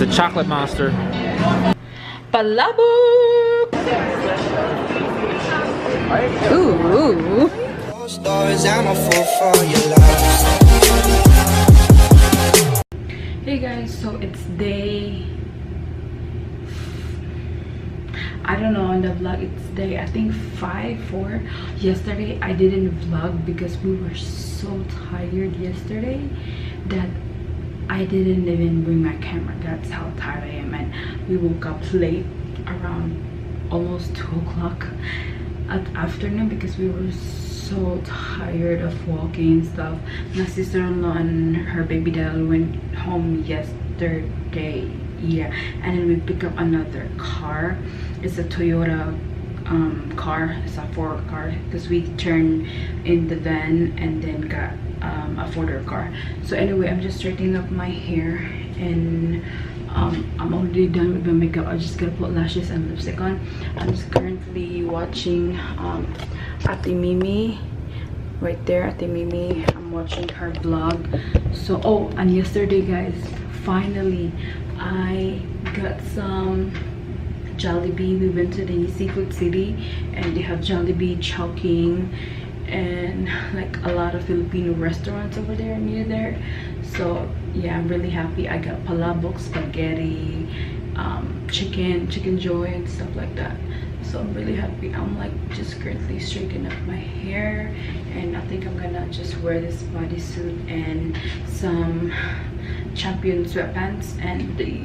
a chocolate monster. Palabok! Ooh. Hey guys, so it's day, I don't know, on the vlog it's day, I think 5, 4. Yesterday I didn't vlog because we were so tired yesterday that I didn't even bring my camera. That's how tired I am. And we woke up late, around almost 2 o'clock at afternoon, because we were so tired of walking and stuff. My sister-in-law and her baby dad went home yesterday, yeah, and then we picked up another car. It's a Toyota car. It's a 4 car, because we turned in the van and then got a 4-door car. So anyway, I'm just straightening up my hair, and I'm already done with my makeup. I just gotta put lashes and lipstick on. I'm just currently watching Ate Mimi right there. Ate Mimi, I'm watching her vlog. So oh, and yesterday guys, finally I got some Jollibee. We went to the seafood city and they have Jollibee, Chowking, and like a lot of Filipino restaurants over there near there. So yeah, I'm really happy. I got palabok, spaghetti, chicken joy and stuff like that. So I'm really happy. I'm like just currently straightening up my hair, and I think I'm gonna just wear this bodysuit and some Champion sweatpants and the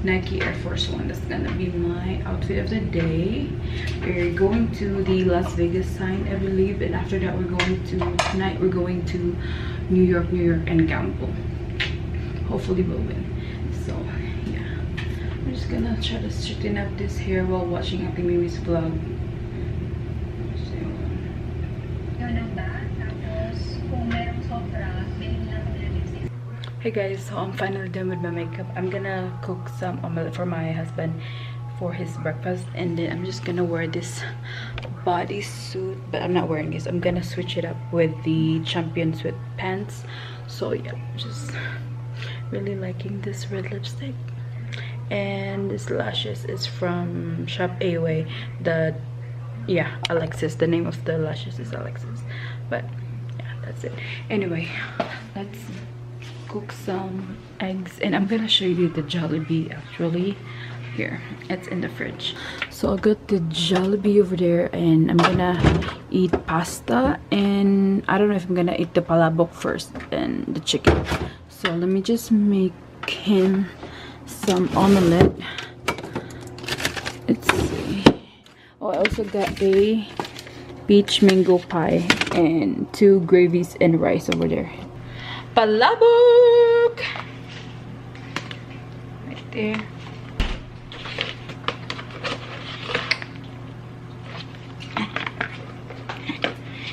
Nike Air Force One. That's gonna be my outfit of the day. We're going to the Las Vegas sign, I believe, and after that tonight we're going to New York and gamble. Hopefully we'll win. So yeah, I'm just gonna try to straighten up this hair while watching Ate Mimi's vlog. Hey guys, so I'm finally done with my makeup. I'm gonna cook some omelette for my husband for his breakfast, and then I'm just gonna wear this bodysuit, but I'm not wearing this. I'm gonna switch it up with the Champion sweatpants. So yeah, just really liking this red lipstick, and this lashes is from Shop Away. Alexis, the name of the lashes is Alexis. But yeah, that's it. Anyway, let's cook some eggs, and I'm gonna show you the Jollibee. Actually, here, it's in the fridge. So I got the Jollibee over there, and I'm gonna eat pasta, and I don't know if I'm gonna eat the palabok first and the chicken. So let me just make him some omelette. Let's see. Oh, I also got a peach mango pie and 2 gravies and rice over there. Palabok! Right there.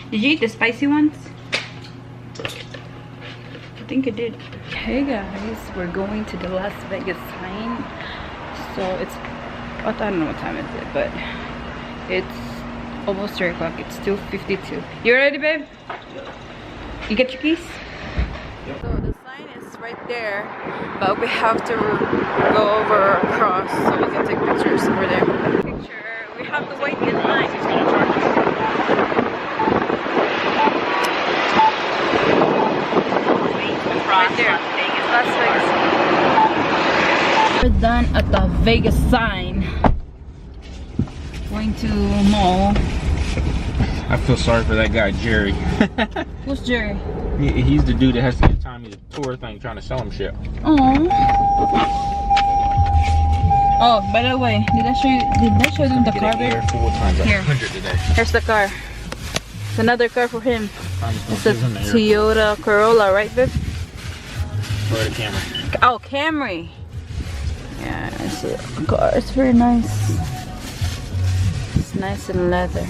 Did you eat the spicy ones? I think I did. Hey guys, we're going to the Las Vegas sign. So it's, I don't know what time is it, but it's almost 3 o'clock. It's 2:52. You ready, babe? You get your keys? So the sign is right there, but we have to go over across so we can take pictures over there. We have to wait in line. Right there, Las Vegas. We're done at the Vegas sign. Going to mall. I feel sorry for that guy, Jerry. Who's Jerry? He's the dude that has to get Tommy the tour thing trying to sell him shit. Oh. Oh, by the way, did I show them the car? Here 4 times Here. 100 today. Here's the car. It's another car for him. It's a Toyota Corolla, right, babe? Or the Camry. Oh, Camry. Yeah, it's a car. It's very nice. It's nice and leather.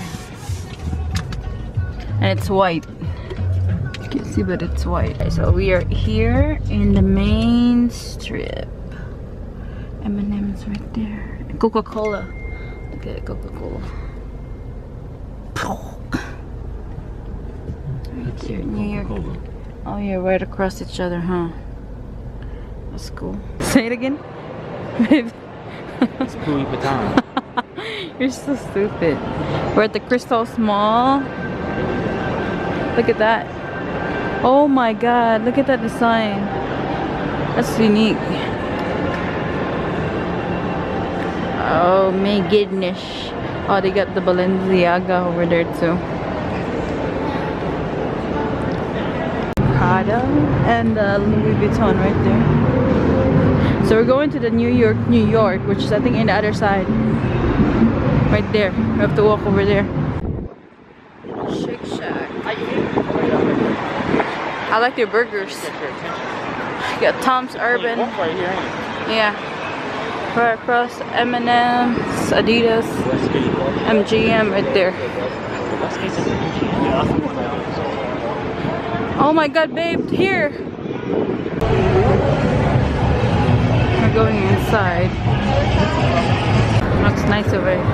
And it's white. You can see, but it's white. So we are here in the main strip. M&M's right there. Coca-Cola. Look at Coca-Cola. Right there, New York. Oh yeah, right across each other, huh? That's cool. Say it again. Babe. It's Louis Vuitton. You're so stupid. We're at the Crystals Mall. Look at that. Oh my god, look at that design. That's unique. Oh my goodness. Oh, they got the Balenciaga over there too. Prada and Louis Vuitton right there. So we're going to the New York, which is I think in the other side. Right there. We have to walk over there. Shake Shack. I like their burgers. You got Tom's Urban. Right here, yeah. Right across M&M's, Adidas, MGM right there. Oh my god, babe, here! We're going inside. Looks nice over here.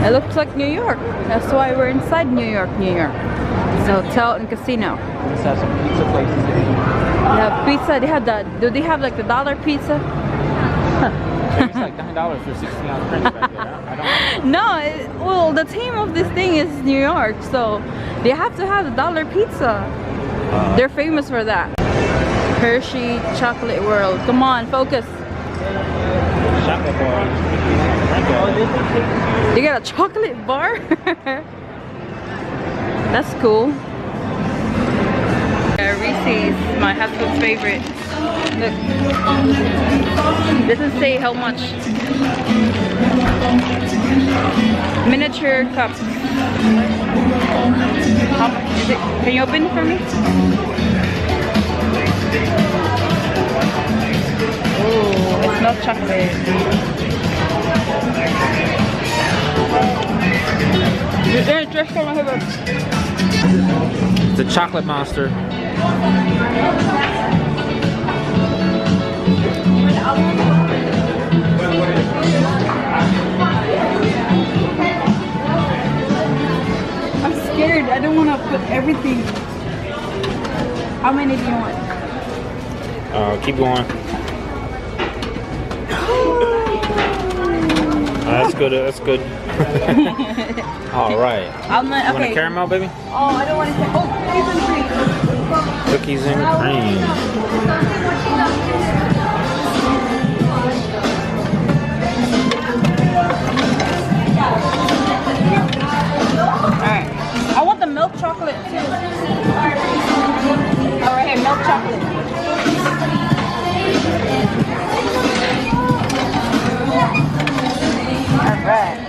It looks like New York. That's why we're inside New York. It's a hotel and casino. Let's have some pizza places. They have pizza. They have that. Do they have like the dollar pizza? It's like $9 for 16-ounce French back there. I don't know. No. Well, the theme of this thing is New York, so they have to have the dollar pizza. They're famous for that. Hershey Chocolate World. Come on, focus. Chocolate bar. You got a chocolate bar? That's cool. Reese's, my husband's favorite. Look. Doesn't say how much. Miniature cups. How much is it? Can you open it for me? Oh, it's not chocolate. It's a chocolate monster. I'm scared. I don't want to put everything. How many do you want? Keep going. That's good. That's good. All right. I'm not, You want a caramel, baby? Oh, I don't want to. Oh, Cookies and cream. Alright. I want the milk chocolate too. Oh, right here, milk chocolate. Alright.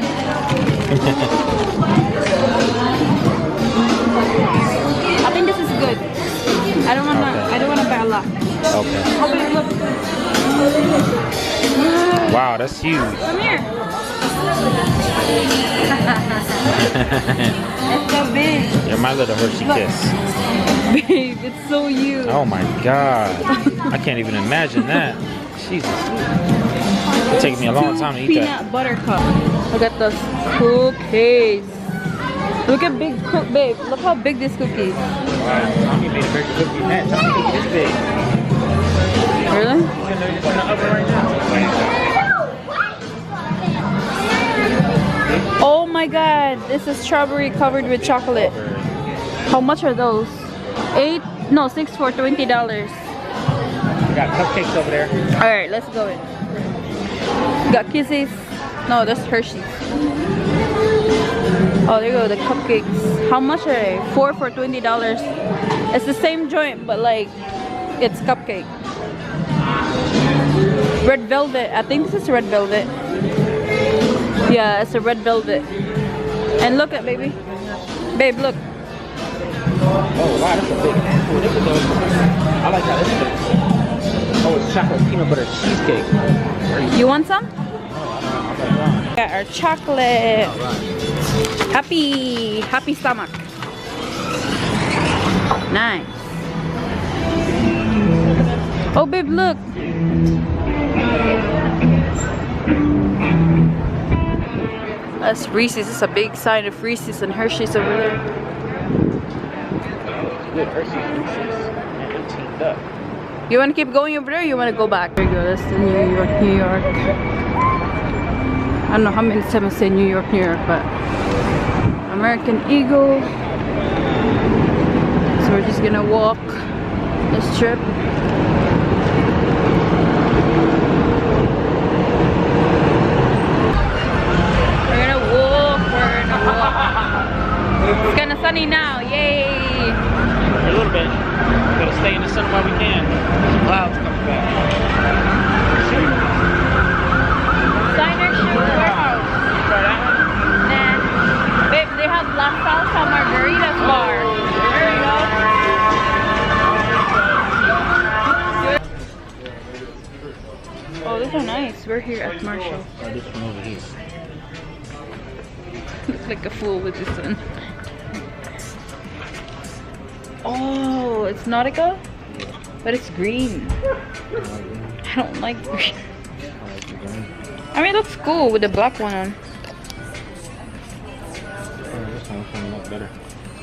I think this is good. I don't wanna buy a lot. Okay. Oh, wait, look. Wow, that's huge. Come here. It's so big. You're my little Hershey Kiss. Babe, it's so you. Oh my god. I can't even imagine that. Jesus. It's taking me a long time to eat that. Peanut butter cup. Look at those cookies. Look at big cook, babe. Look how big this cookie is. Wow, Tommy made a bigger cookie than that. Tommy cookie this big. Really? It's in the oven right now. Oh my god, this is strawberry covered with chocolate. How much are those? 6 for $20. We got cupcakes over there. Alright, let's go in. Got Kisses. No, that's Hershey's. Oh, there you go, the cupcakes. How much are they? 4 for $20. It's the same joint, but like, it's cupcake. Red velvet. I think this is red velvet. Yeah, it's a red velvet. And look at baby. Babe, look. Oh wow, that's a big. I like how this looks. Oh, it's chocolate peanut butter cheesecake. You want some? Oh, I Got our chocolate. Happy stomach. Nice. Oh babe, look. That's Reese's. It's a big sign of Reese's and Hershey's over there. Good Hershey's Reese's. Man, they teamed up. You want to keep going over there, or you want to go back? There you go. That's the New York, New York. I don't know how many times I say New York, New York, but American Eagle. So we're just gonna walk this trip. We're gonna walk. It's kind of sunny now, yay! A little bit. We gotta stay in the sun while we can. Clouds coming back. Designer shoe warehouse. Try that one? Nah. Babe, they have La Salsa Margaritas bar. There you go. Oh, these are nice. We're here at Marshall. Oh, this one over here. Look like a fool with this one. Oh, it's Nautica? But it's green. I don't like green. I mean, it looks cool with the black one on. This one looks better.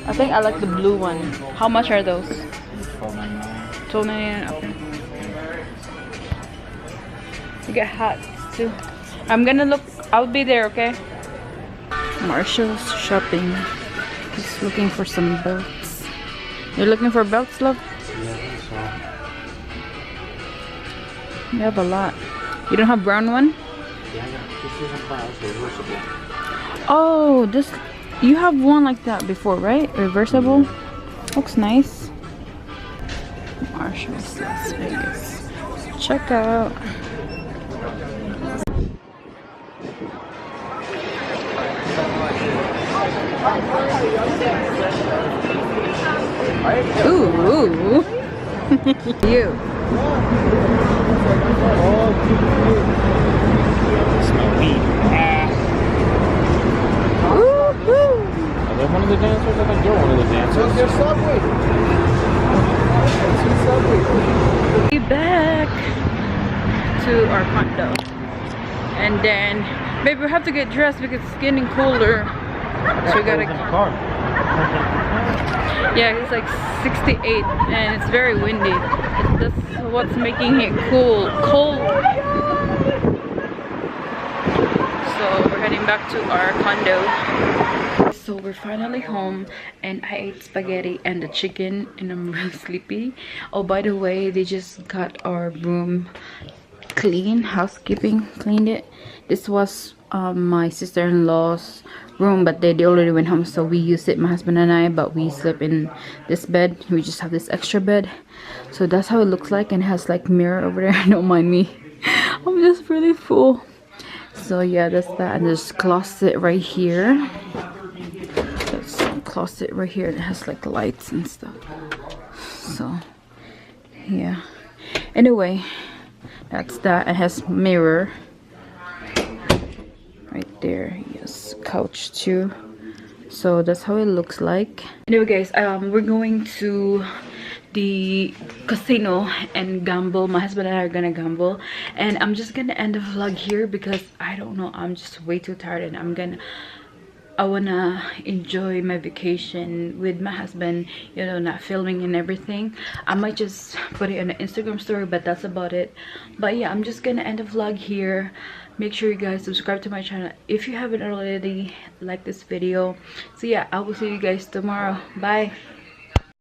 I think I like the blue one. How much are those? $12.99. $12.99. Okay. You get hats too. I'm gonna look. I'll be there, okay? Marshall's shopping. Just looking for some belts. You're looking for belts, love? Yeah, so. You have a lot. You don't have brown one? Yeah, I got this is a class reversible. Oh, this. You have one like that before, right? Reversible. Looks nice. Marshall's Las Vegas. Check out. Ooh. You. Smell weed. Are they one of the dancers? I think you're one of the dancers. They're Subway. We back to our condo, and then maybe we have to get dressed because it's getting colder. So we gotta. Yeah, it's like 68 and it's very windy. That's what's making it cold. So we're heading back to our condo. So we're finally home and I ate spaghetti and the chicken and I'm really sleepy. Oh, by the way, they just got our room clean. Housekeeping cleaned it. This was my sister-in-law's room, but they already went home, so we used it, my husband and I, but we sleep in this bed. We just have this extra bed, so that's how it looks like, and it has like mirror over there. Don't mind me, I'm just really full. So yeah, that's that. And there's closet right here. There's a closet right here. It has like lights and stuff. So yeah, anyway, that's that. It has mirror right there. Yes, couch too. So that's how it looks like. Anyway guys, we're going to the casino and gamble. My husband and I are gonna gamble, and I'm just gonna end the vlog here because I don't know, I'm just way too tired, and I wanna enjoy my vacation with my husband, you know, not filming and everything. I might just put it on an Instagram story, but that's about it. But yeah, I'm just gonna end the vlog here. Make sure you guys subscribe to my channel if you haven't already. Like this video. So yeah, I will see you guys tomorrow. Bye.